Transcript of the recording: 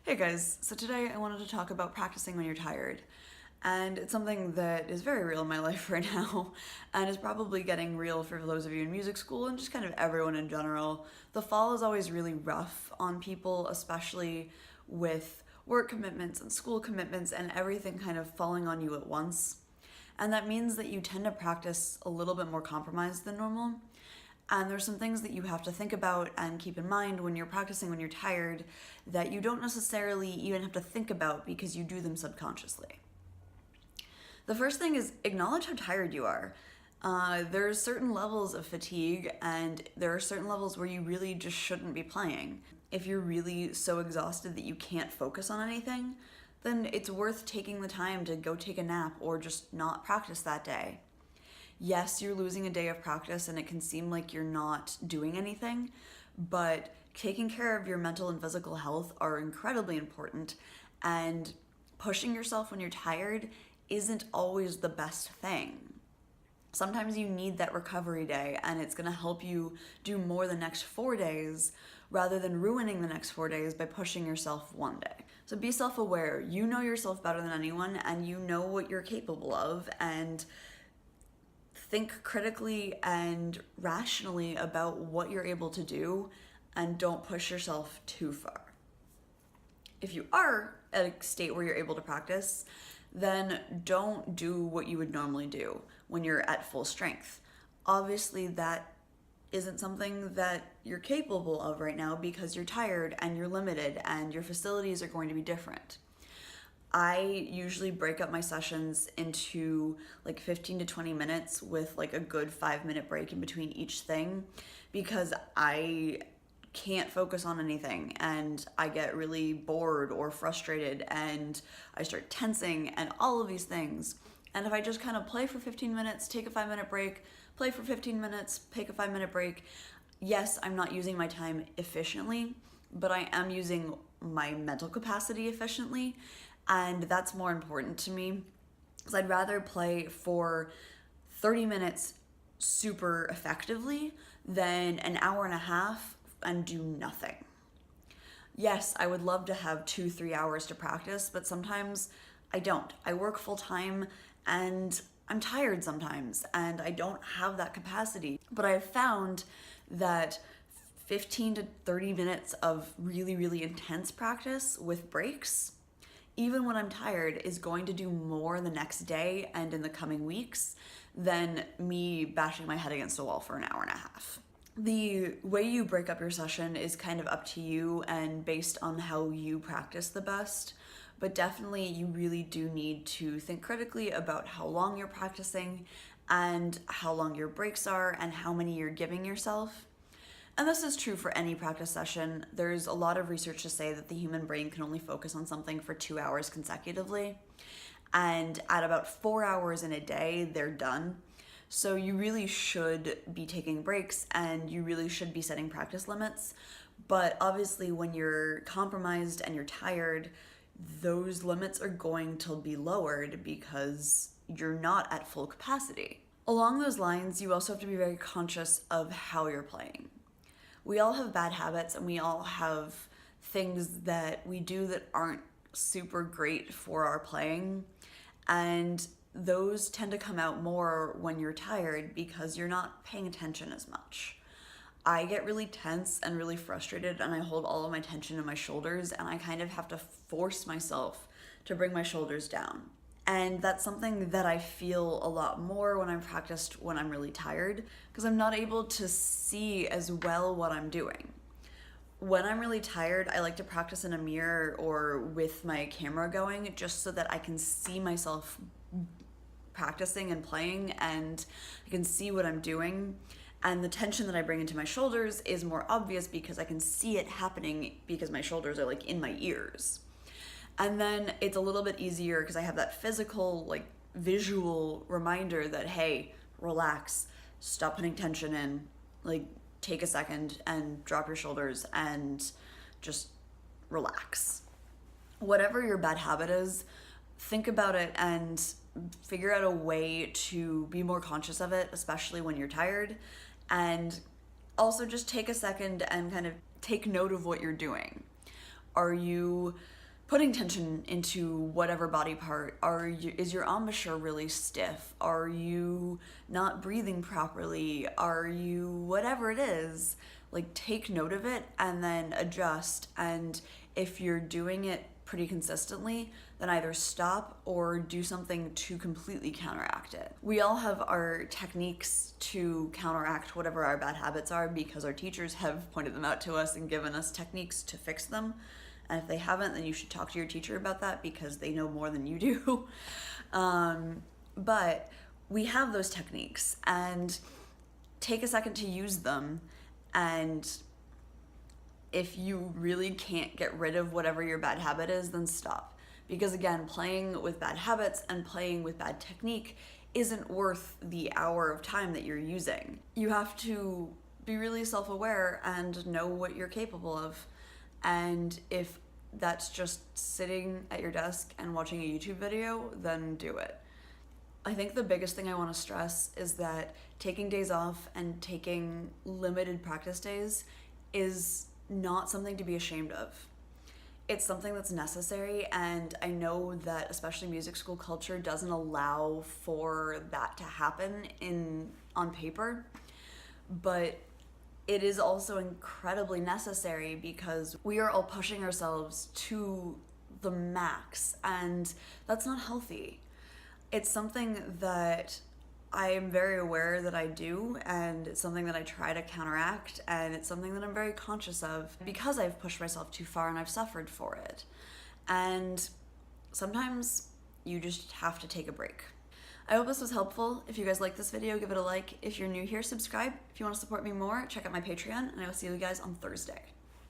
Hey guys, so today I wanted to talk about practicing when you're tired. And it's something that is very real in my life right now, and is probably getting real for those of you in music school and just kind of everyone in general. The fall is always really rough on people, especially with work commitments and school commitments and everything kind of falling on you at once. And that means that you tend to practice a little bit more compromised than normal. And there's some things that you have to think about and keep in mind when you're practicing when you're tired that you don't necessarily even have to think about because you do them subconsciously. The first thing is acknowledge how tired you are. There's certain levels of fatigue and there are certain levels where you really just shouldn't be playing. If you're really so exhausted that you can't focus on anything, then it's worth taking the time to go take a nap or just not practice that day. Yes, you're losing a day of practice and it can seem like you're not doing anything, but taking care of your mental and physical health are incredibly important, and pushing yourself when you're tired isn't always the best thing. Sometimes you need that recovery day and it's gonna help you do more the next 4 days rather than ruining the next 4 days by pushing yourself one day. So be self-aware. You know yourself better than anyone and you know what you're capable of, and think critically and rationally about what you're able to do and don't push yourself too far. If you are at a state where you're able to practice, then don't do what you would normally do when you're at full strength. Obviously, that isn't something that you're capable of right now because you're tired and you're limited and your facilities are going to be different. I usually break up my sessions into like 15 to 20 minutes with like a good 5-minute break in between each thing because I can't focus on anything and I get really bored or frustrated and I start tensing and all of these things. And if I just kind of play for 15 minutes, take a 5-minute break, play for 15 minutes, take a 5-minute break, yes, I'm not using my time efficiently, but I am using my mental capacity efficiently. And that's more important to me because I'd rather play for 30 minutes super effectively than an hour and a half and do nothing. Yes, I would love to have 2-3 hours to practice, but sometimes I don't. I work full time and I'm tired sometimes and I don't have that capacity. But I've found that 15 to 30 minutes of really, really intense practice with breaks, even when I'm tired, is going to do more the next day and in the coming weeks than me bashing my head against a wall for an hour and a half. The way you break up your session is kind of up to you and based on how you practice the best, but definitely you really do need to think critically about how long you're practicing and how long your breaks are and how many you're giving yourself. And this is true for any practice session. There's a lot of research to say that the human brain can only focus on something for 2 hours consecutively. And at about 4 hours in a day, they're done. So you really should be taking breaks and you really should be setting practice limits. But obviously when you're compromised and you're tired, those limits are going to be lowered because you're not at full capacity. Along those lines, you also have to be very conscious of how you're playing. We all have bad habits and we all have things that we do that aren't super great for our playing, and those tend to come out more when you're tired because you're not paying attention as much. I get really tense and really frustrated and I hold all of my tension in my shoulders and I kind of have to force myself to bring my shoulders down. And that's something that I feel a lot more when I'm practiced when I'm really tired because I'm not able to see as well what I'm doing. When I'm really tired, I like to practice in a mirror or with my camera going just so that I can see myself practicing and playing and I can see what I'm doing. And the tension that I bring into my shoulders is more obvious because I can see it happening because my shoulders are like in my ears. And then it's a little bit easier because I have that physical, like visual reminder that, hey, relax, stop putting tension in, like take a second and drop your shoulders and just relax. Whatever your bad habit is, think about it and figure out a way to be more conscious of it, especially when you're tired. And also just take a second and kind of take note of what you're doing. Are you putting tension into whatever body part? Is your embouchure really stiff? Are you not breathing properly? Are you, whatever it is, like take note of it and then adjust. And if you're doing it pretty consistently, then either stop or do something to completely counteract it. We all have our techniques to counteract whatever our bad habits are because our teachers have pointed them out to us and given us techniques to fix them. And if they haven't, then you should talk to your teacher about that because they know more than you do. But we have those techniques, and take a second to use them. And if you really can't get rid of whatever your bad habit is, then stop. Because again, playing with bad habits and playing with bad technique isn't worth the hour of time that you're using. You have to be really self-aware and know what you're capable of. And if that's just sitting at your desk and watching a YouTube video, then do it. I think the biggest thing I want to stress is that taking days off and taking limited practice days is not something to be ashamed of. It's something that's necessary, and I know that especially music school culture doesn't allow for that to happen on paper, but it is also incredibly necessary because we are all pushing ourselves to the max, and that's not healthy. It's something that I am very aware that I do, and it's something that I try to counteract, and it's something that I'm very conscious of because I've pushed myself too far and I've suffered for it. And sometimes you just have to take a break. I hope this was helpful. If you guys like this video, give it a like. If you're new here, subscribe. If you want to support me more, check out my Patreon, and I will see you guys on Thursday.